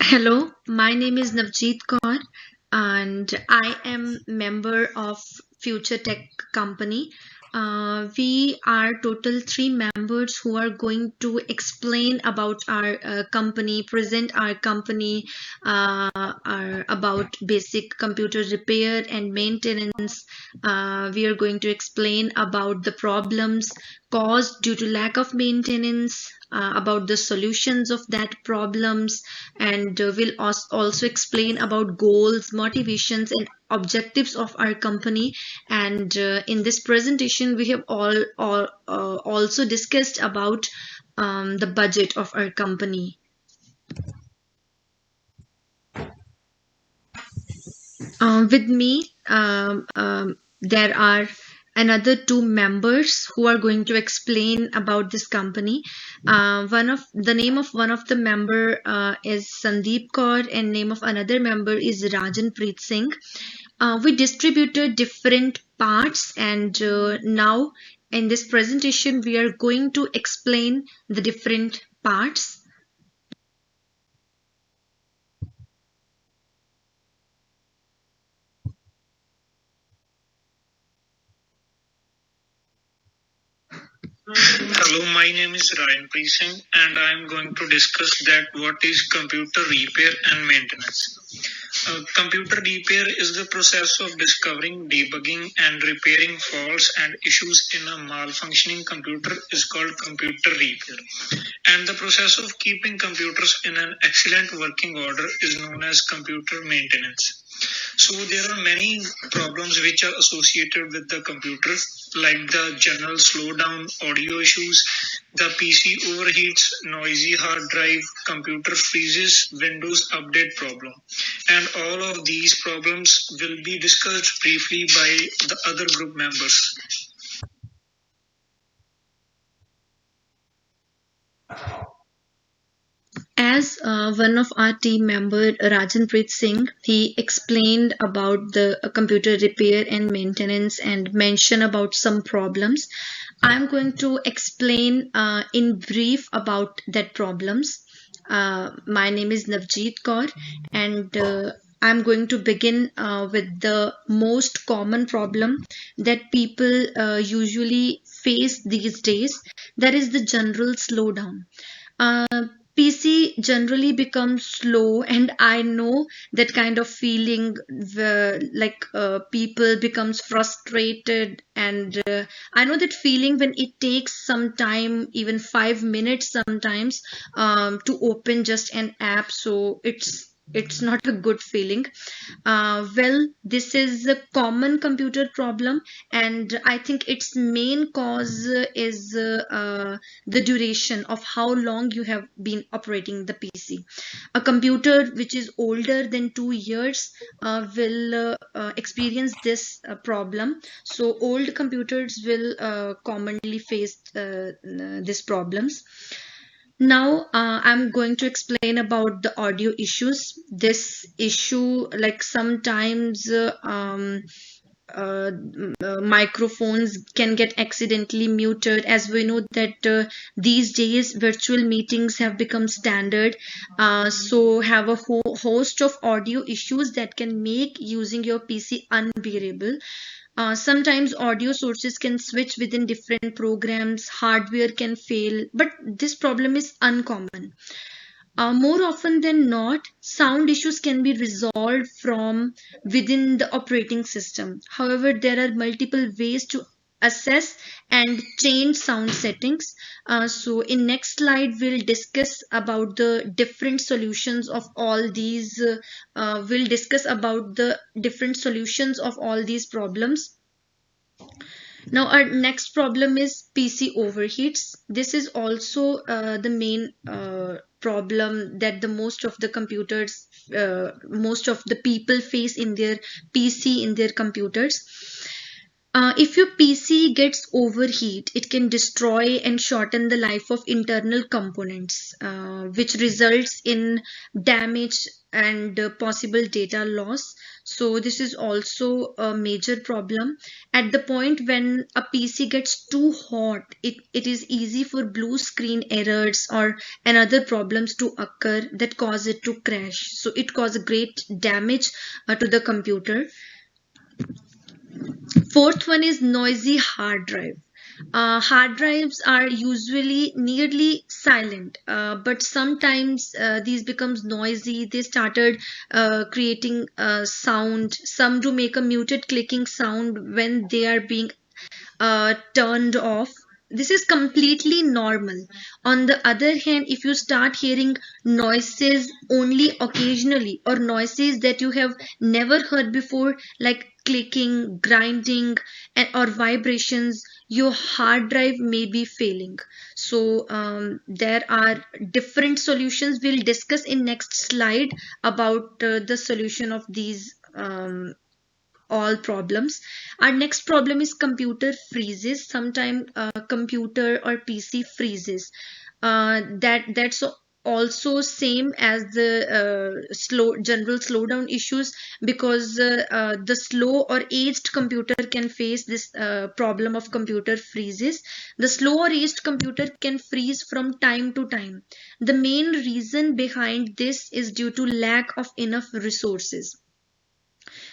Hello, my name is Navjeet Kaur and I am member of Future Tech Company. We are total three members who are going to explain about our company, present our company, about basic computer repair and maintenance. We are going to explain about the problems caused due to lack of maintenance, about the solutions of that problems, and we'll also explain about goals, motivations, and objectives of our company. And in this presentation, we have also discussed about the budget of our company. With me, there are another two members who are going to explain about this company. One of the name of one of the member is Sandeep Kaur, and name of another member is Rajan Preet Singh. We distributed different parts, and now in this presentation, we are going to explain the different parts. Hello, my name is Ryan Preesing and I am going to discuss that what is computer repair and maintenance. Computer repair is the process of discovering, debugging and repairing faults and issues in a malfunctioning computer is called computer repair. And the process of keeping computers in an excellent working order is known as computer maintenance. So there are many problems which are associated with the computer, like the general slowdown, audio issues, the PC overheats, noisy hard drive, computer freezes, Windows update problem. And all of these problems will be discussed briefly by the other group members. As one of our team member, Rajan Preet Singh, he explained about the computer repair and maintenance and mentioned about some problems. I'm going to explain in brief about that problems. My name is Navjeet Kaur, and I'm going to begin with the most common problem that people usually face these days. That is the general slowdown. PC generally becomes slow, and I know that kind of feeling where, like people becomes frustrated, and I know that feeling when it takes some time, even 5 minutes sometimes, to open just an app. So it's not a good feeling. Well, this is a common computer problem, and I think its main cause is the duration of how long you have been operating the PC. A computer which is older than 2 years will experience this problem. So old computers will commonly face these problems. Now, I'm going to explain about the audio issues. This issue, like sometimes microphones can get accidentally muted, as we know that these days virtual meetings have become standard. So have a host of audio issues that can make using your PC unbearable. Sometimes audio sources can switch within different programs, hardware can fail, but this problem is uncommon. More often than not, sound issues can be resolved from within the operating system. However, there are multiple ways to assess and change sound settings. So in next slide, we'll discuss about the different solutions of all these. We'll discuss about the different solutions of all these problems. Now, our next problem is PC overheats. This is also the main problem that the most of the computers, most of the people face in their PC, in their computers. If your PC gets overheat, it can destroy and shorten the life of internal components, which results in damage and possible data loss. So this is also a major problem. At the point when a PC gets too hot, it is easy for blue screen errors or another problems to occur that cause it to crash. So it causes great damage to the computer. Fourth one is noisy hard drive. Hard drives are usually nearly silent, but sometimes these becomes noisy. They started creating sound. Some do make a muted clicking sound when they are being turned off. This is completely normal. On the other hand, if you start hearing noises only occasionally or noises that you have never heard before, like clicking, grinding, or vibrations, your hard drive may be failing. So there are different solutions. We'll discuss in next slide about the solution of these all problems. Our next problem is computer freezes. Sometimes computer or PC freezes. That's also same as the general slowdown issues, because the slow or aged computer can face this problem of computer freezes. The slow or aged computer can freeze from time to time. The main reason behind this is due to lack of enough resources.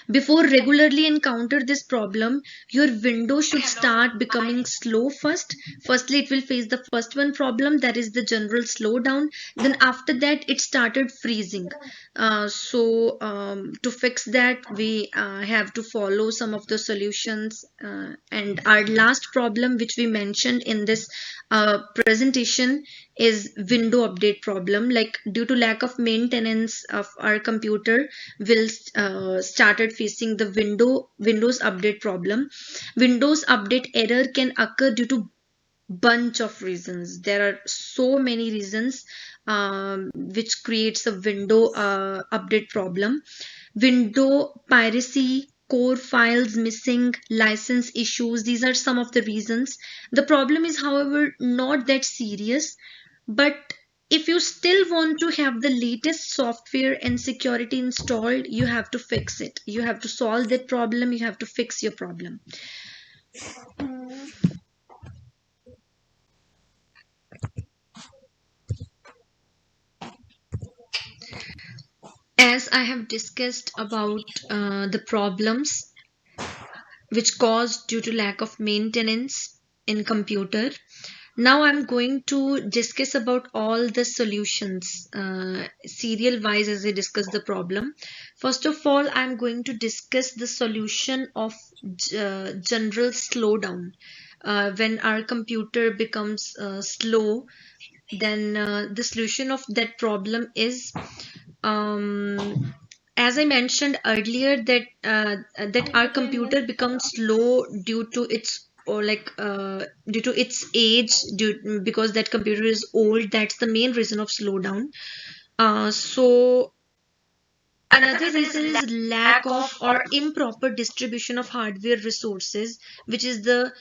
Before regularly encounter this problem, your window should start becoming slow first. Firstly, it will face the first one problem, that is the general slowdown. Then after that, it started freezing. To fix that, we have to follow some of the solutions. And our last problem, which we mentioned in this presentation, is window update problem. Like due to lack of maintenance of our computer, we'll started facing the Windows update problem. Windows update error can occur due to bunch of reasons. There are so many reasons which creates a window update problem. Window piracy, core files missing, license issues, these are some of the reasons. The problem is, however, not that serious, but if you still want to have the latest software and security installed, you have to fix it. You have to solve that problem. You have to fix your problem. As I have discussed about the problems which caused due to lack of maintenance in computer, now I'm going to discuss about all the solutions serial wise as I discuss the problem. First of all, I'm going to discuss the solution of general slowdown. When our computer becomes slow, then the solution of that problem is, as I mentioned earlier, that our computer becomes slow due to its, or like due to its age, because that computer is old. That's the main reason of slowdown. So another reason is lack of or improper distribution of hardware resources, which is the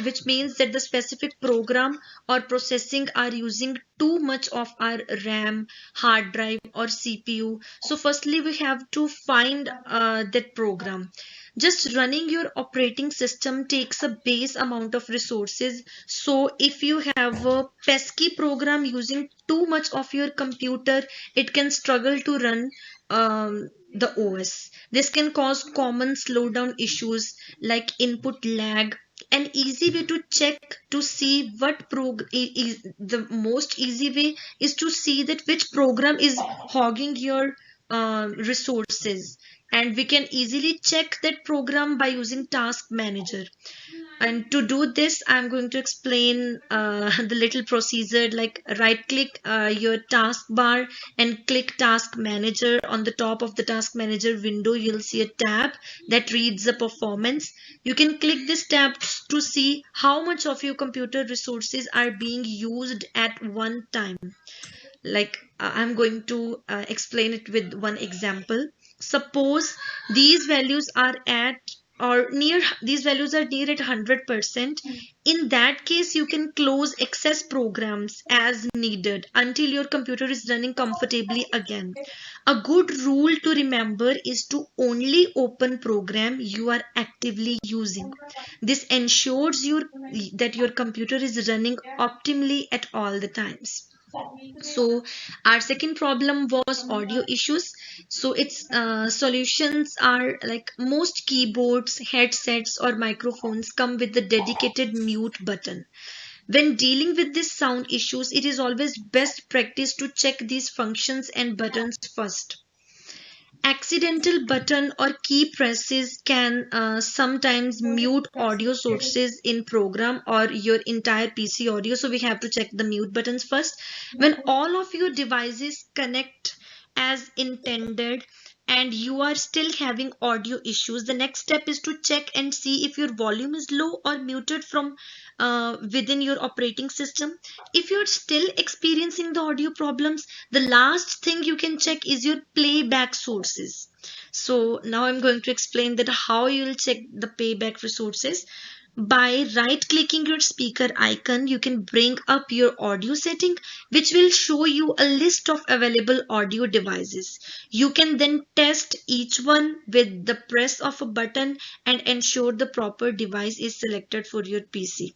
which means that the specific program or processing are using too much of our RAM, hard drive, or CPU. So, firstly, we have to find that program. Just running your operating system takes a base amount of resources. So, if you have a pesky program using too much of your computer, it can struggle to run the OS. This can cause common slowdown issues like input lag. An easy way to check to see what is the most easy way is to see that which program is hogging your resources, and we can easily check that program by using task manager. And to do this, I'm going to explain the little procedure, like right click your taskbar and click task manager. On the top of the task manager window, you'll see a tab that reads the performance. You can click this tab to see how much of your computer resources are being used at one time. Like I'm going to explain it with one example. Suppose these values are at or near, these values are near at 100%, in that case you can close excess programs as needed until your computer is running comfortably again. A good rule to remember is to only open program you are actively using. This ensures that your computer is running optimally at all the times. So our second problem was audio issues. So its solutions are like most keyboards, headsets, or microphones come with the dedicated mute button. When dealing with these sound issues, it is always best practice to check these functions and buttons first. Accidental button or key presses can sometimes mute audio sources in program or your entire PC audio. So we have to check the mute buttons first. When all of your devices connect as intended and you are still having audio issues, the next step is to check and see if your volume is low or muted from within your operating system. If you're still experiencing the audio problems, the last thing you can check is your playback sources. So now I'm going to explain that how you will check the playback resources. By right clicking your speaker icon, you can bring up your audio setting, which will show you a list of available audio devices. You can then test each one with the press of a button and ensure the proper device is selected for your PC.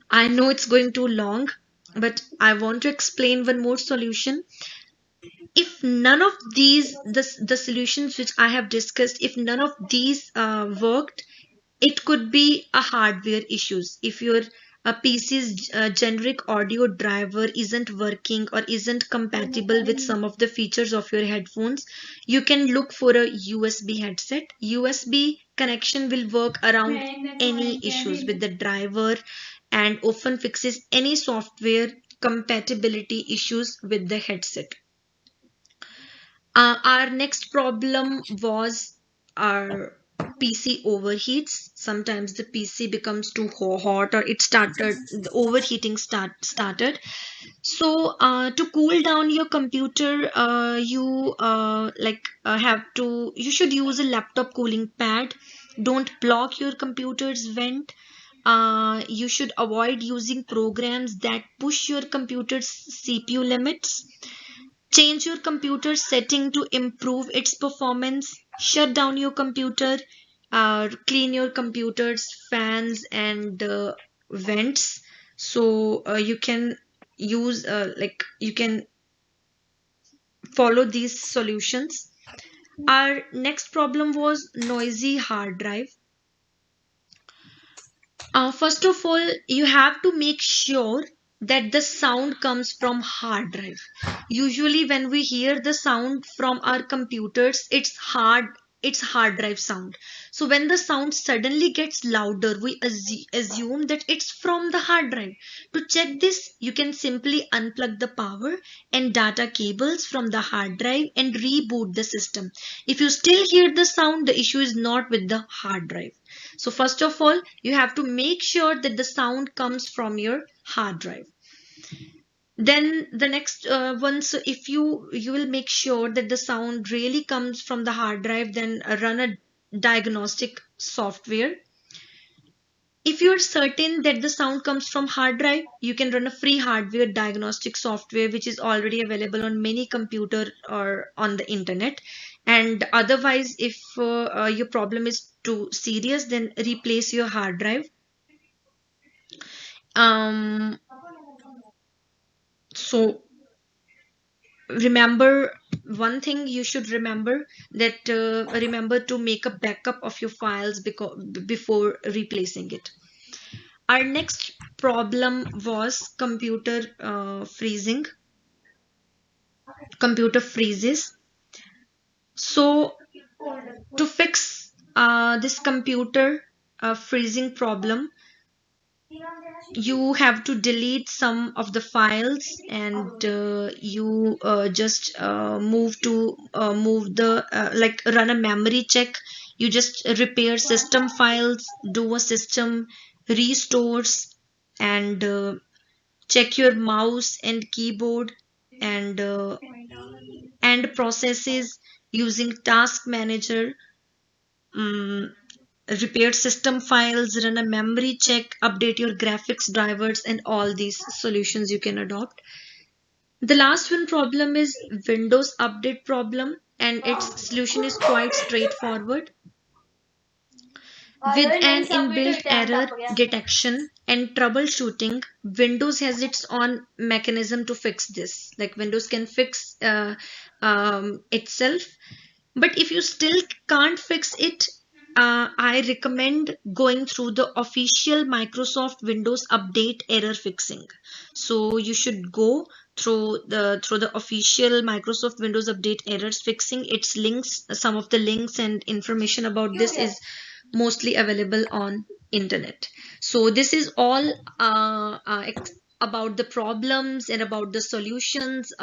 I know it's going too long, but I want to explain one more solution. If none of these, the solutions which I have discussed, if none of these worked, it could be a hardware issues. If your PC's generic audio driver isn't working or isn't compatible with some of the features of your headphones, you can look for a USB headset. USB connection will work around any issues with the driver and often fixes any software compatibility issues with the headset. Our next problem was our PC overheats. Sometimes the PC becomes too hot or it started, the overheating started. So to cool down your computer, you you should use a laptop cooling pad. Don't block your computer's vent. You should avoid using programs that push your computer's CPU limits. Change your computer setting to improve its performance. Shut down your computer. Clean your computer's fans and vents. So you can use you can follow these solutions. Our next problem was noisy hard drive. First of all, you have to make sure that the sound comes from hard drive. Usually when we hear the sound from our computers, it's hard drive sound. So when the sound suddenly gets louder, we assume that it's from the hard drive. To check this, you can simply unplug the power and data cables from the hard drive and reboot the system. If you still hear the sound, the issue is not with the hard drive. So first of all, you have to make sure that the sound comes from your hard drive. Then the next one, so if you will make sure that the sound really comes from the hard drive, then run a diagnostic software. If you're certain that the sound comes from hard drive, you can run a free hardware diagnostic software which is already available on many computer or on the internet. And otherwise, if your problem is too serious, then replace your hard drive. Um, so remember one thing you should remember, that remember to make a backup of your files before replacing it. Our next problem was computer freezes. So to fix this computer freezing problem, you have to delete some of the files and you just move the run a memory check. You just repair system files, do a system restores, and check your mouse and keyboard and processes using task manager. Mm, repair system files, run a memory check, update your graphics drivers, and all these solutions you can adopt. The last one problem is Windows update problem, and its solution is quite straightforward. With an inbuilt error detection and troubleshooting, Windows has its own mechanism to fix this. Like Windows can fix itself, but if you still can't fix it, I recommend going through the official Microsoft Windows Update error fixing. So you should go through the official Microsoft Windows Update errors fixing. Its links, some of the links and information about this is mostly available on internet. So this is all about the problems and about the solutions,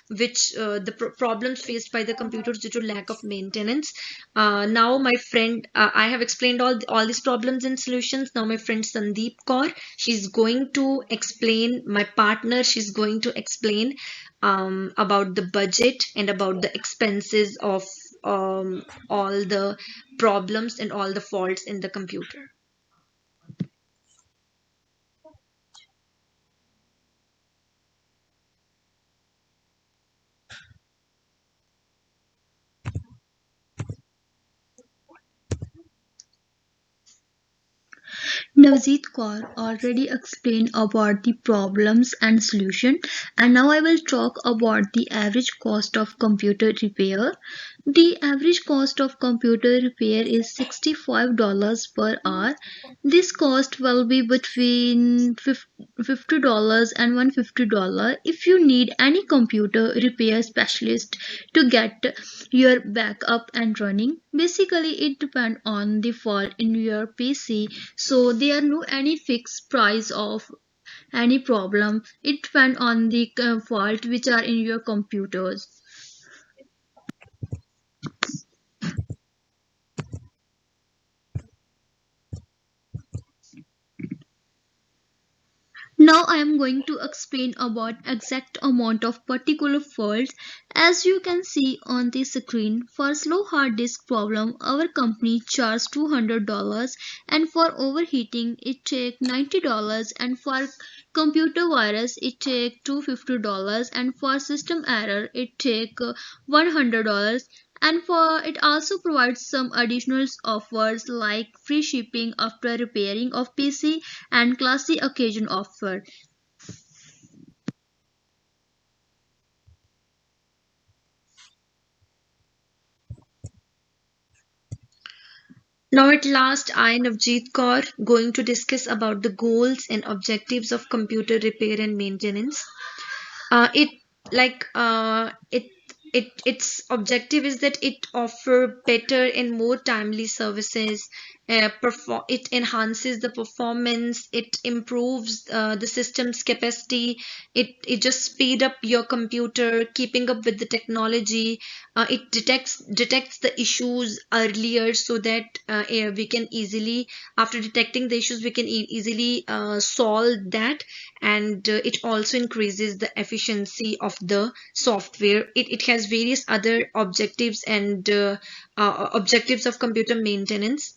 which the problems faced by the computers due to lack of maintenance. Now my friend, I have explained all these problems and solutions. Now my friend Sandeep Kaur, she's going to explain, my partner, she's going to explain about the budget and about the expenses of all the problems and all the faults in the computer. Navjeet Kaur already explained about the problems and solution, and now I will talk about the average cost of computer repair. The average cost of computer repair is $65 per hour. This cost will be between $50 and $150 if you need any computer repair specialist to get your back up and running. Basically, it depends on the fault in your PC, so there are no any fixed price of any problem. It depends on the fault which are in your computers. Now I am going to explain about exact amount of particular faults. As you can see on the screen, for slow hard disk problem, our company charged $200, and for overheating it take $90, and for computer virus it take $250, and for system error it take $100, and for it also provides some additional offers like free shipping after repairing of PC and classy occasion offer. Now at last, I, Navjeet Kaur, going to discuss about the goals and objectives of computer repair and maintenance. It like its objective is that it offer better and more timely services. It enhances the performance. It improves the system's capacity. It just speed up your computer, keeping up with the technology. It detects the issues earlier so that we can easily, after detecting the issues, we can easily solve that. And it also increases the efficiency of the software. It has various other objectives and objectives of computer maintenance.